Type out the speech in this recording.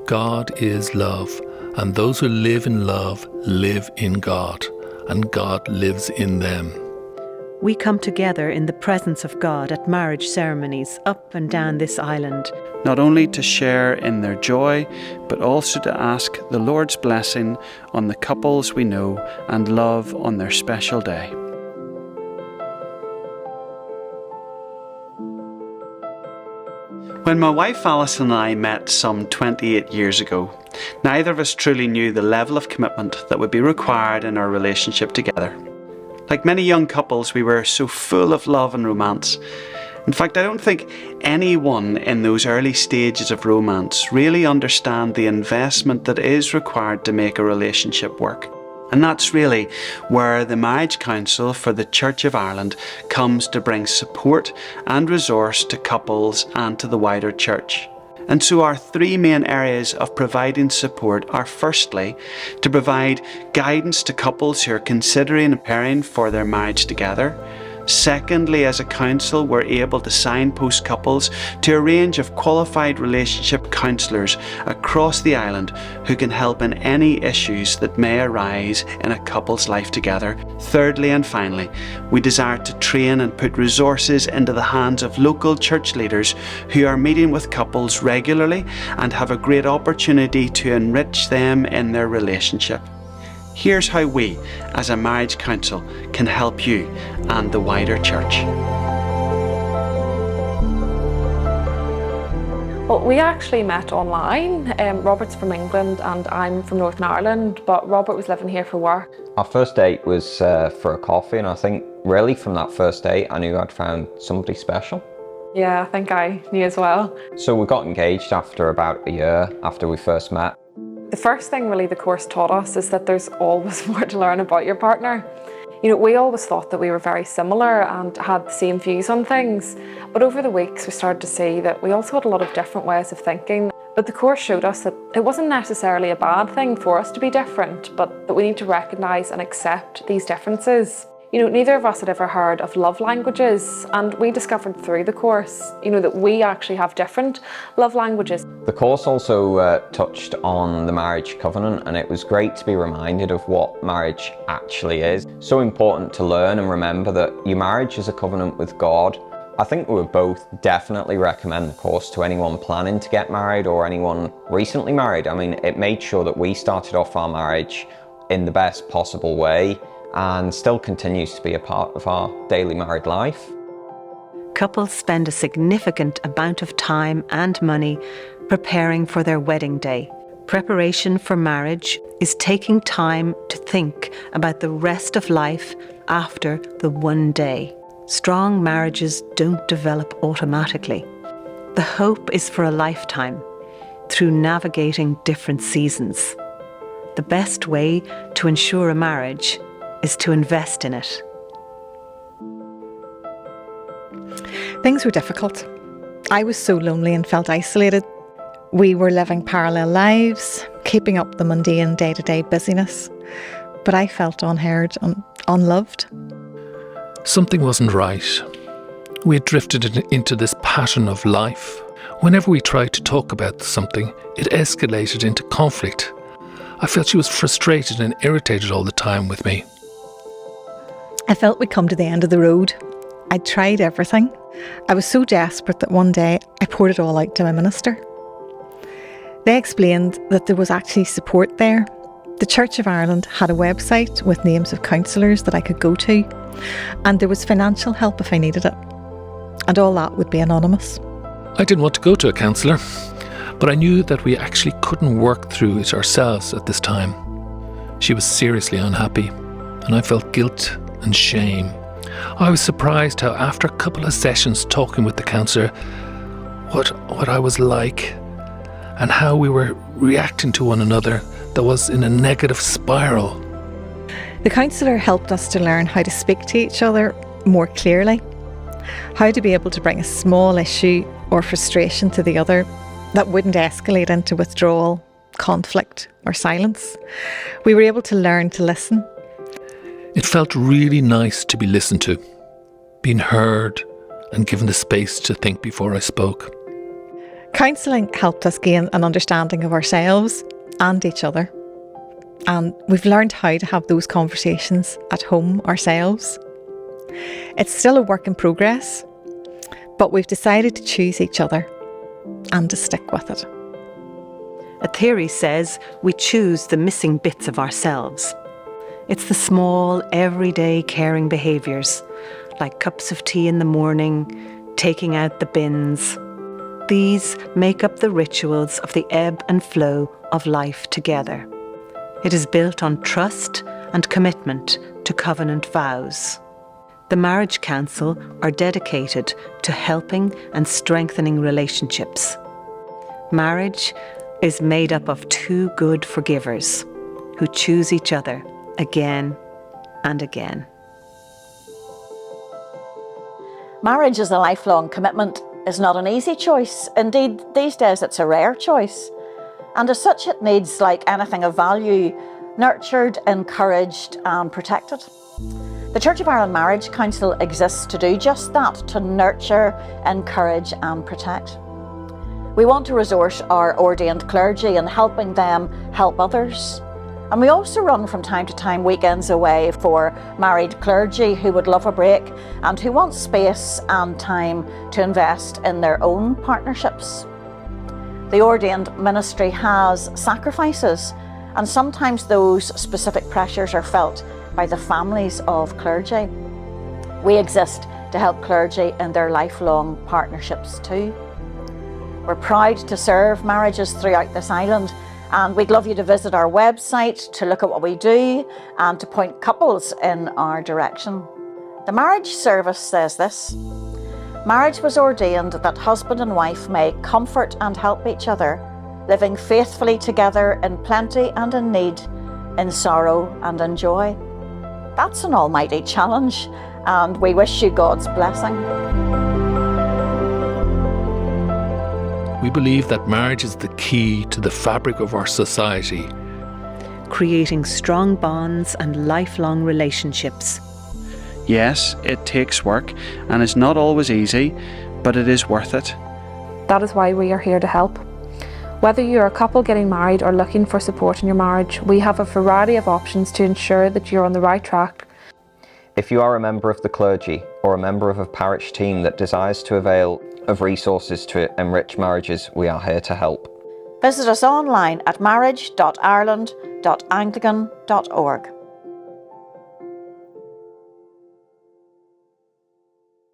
God is love, and those who live in love live in God, and God lives in them. We come together in the presence of God at marriage ceremonies up and down this island, not only to share in their joy, but also to ask the Lord's blessing on the couples we know and love on their special day. When my wife Alison and I met some 28 years ago, neither of us truly knew the level of commitment that would be required in our relationship together. Like many young couples, we were so full of love and romance. In fact, I don't think anyone in those early stages of romance really understand the investment that is required to make a relationship work. And that's really where the Marriage Council for the Church of Ireland comes to bring support and resource to couples and to the wider church. And so our three main areas of providing support are firstly, to provide guidance to couples who are considering and preparing for their marriage together. Secondly, as a council, we're able to signpost couples to a range of qualified relationship counsellors across the island who can help in any issues that may arise in a couple's life together. Thirdly and finally, we desire to train and put resources into the hands of local church leaders who are meeting with couples regularly and have a great opportunity to enrich them in their relationship. Here's how we, as a marriage council, can help you and the wider church. Well, we actually met online. Robert's from England and I'm from Northern Ireland, but Robert was living here for work. Our first date was for a coffee, and I think really from that first date I knew I'd found somebody special. Yeah, I think I knew as well. So we got engaged after about a year after we first met. The first thing really the course taught us is that there's always more to learn about your partner. You know, we always thought that we were very similar and had the same views on things, but over the weeks we started to see that we also had a lot of different ways of thinking. But the course showed us that it wasn't necessarily a bad thing for us to be different, but that we need to recognise and accept these differences. You know, neither of us had ever heard of love languages, and we discovered through the course, you know, that we actually have different love languages. The course also touched on the marriage covenant, and it was great to be reminded of what marriage actually is. So important to learn and remember that your marriage is a covenant with God. I think we would both definitely recommend the course to anyone planning to get married or anyone recently married. I mean, it made sure that we started off our marriage in the best possible way, and still continues to be a part of our daily married life. couples spend a significant amount of time and money preparing for their wedding day. Preparation for marriage is taking time to think about the rest of life after the one day. Strong marriages don't develop automatically. The hope is for a lifetime, through navigating different seasons. The best way to ensure a marriage is to invest in it. Things were difficult. I was so lonely and felt isolated. We were living parallel lives, keeping up the mundane day-to-day busyness. But I felt unheard and unloved. Something wasn't right. We had drifted into this pattern of life. Whenever we tried to talk about something, it escalated into conflict. I felt she was frustrated and irritated all the time with me. I felt we'd come to the end of the road. I'd tried everything. I was so desperate that one day I poured it all out to my minister. They explained that there was actually support there. The Church of Ireland had a website with names of counsellors that I could go to, and there was financial help if I needed it. And all that would be anonymous. I didn't want to go to a counsellor, but I knew that we actually couldn't work through it ourselves at this time. She was seriously unhappy, and I felt guilt and shame. I was surprised how after a couple of sessions talking with the counsellor, what I was like and how we were reacting to one another, that was in a negative spiral. The counsellor helped us to learn how to speak to each other more clearly, how to be able to bring a small issue or frustration to the other that wouldn't escalate into withdrawal, conflict or silence. We were able to learn to listen. It felt really nice to be listened to, being heard and given the space to think before I spoke. Counselling helped us gain an understanding of ourselves and each other. And we've learned how to have those conversations at home ourselves. It's still a work in progress, but we've decided to choose each other and to stick with it. A theory says we choose the missing bits of ourselves. It's the small, everyday caring behaviours, like cups of tea in the morning, taking out the bins. These make up the rituals of the ebb and flow of life together. It is built on trust and commitment to covenant vows. The Marriage Council are dedicated to helping and strengthening relationships. Marriage is made up of two good forgivers who choose each other again and again. Marriage is a lifelong commitment is not an easy choice. Indeed, these days it's a rare choice. And as such, it needs, like anything of value, nurtured, encouraged and protected. The Church of Ireland Marriage Council exists to do just that, to nurture, encourage and protect. We want to resource our ordained clergy in helping them help others. And we also run from time to time weekends away for married clergy who would love a break and who want space and time to invest in their own partnerships. The ordained ministry has sacrifices, and sometimes those specific pressures are felt by the families of clergy. We exist to help clergy in their lifelong partnerships too. We're proud to serve marriages throughout this island, and we'd love you to visit our website to look at what we do and to point couples in our direction. The marriage service says this: marriage was ordained that husband and wife may comfort and help each other, living faithfully together in plenty and in need, in sorrow and in joy. That's an almighty challenge, and we wish you God's blessing. We believe that marriage is the key to the fabric of our society, creating strong bonds and lifelong relationships. Yes, it takes work and is not always easy, but it is worth it. That is why we are here to help. Whether you are a couple getting married or looking for support in your marriage, we have a variety of options to ensure that you're on the right track. If you are a member of the clergy or a member of a parish team that desires to avail of resources to enrich marriages, we are here to help. Visit us online at marriage.ireland.anglican.org.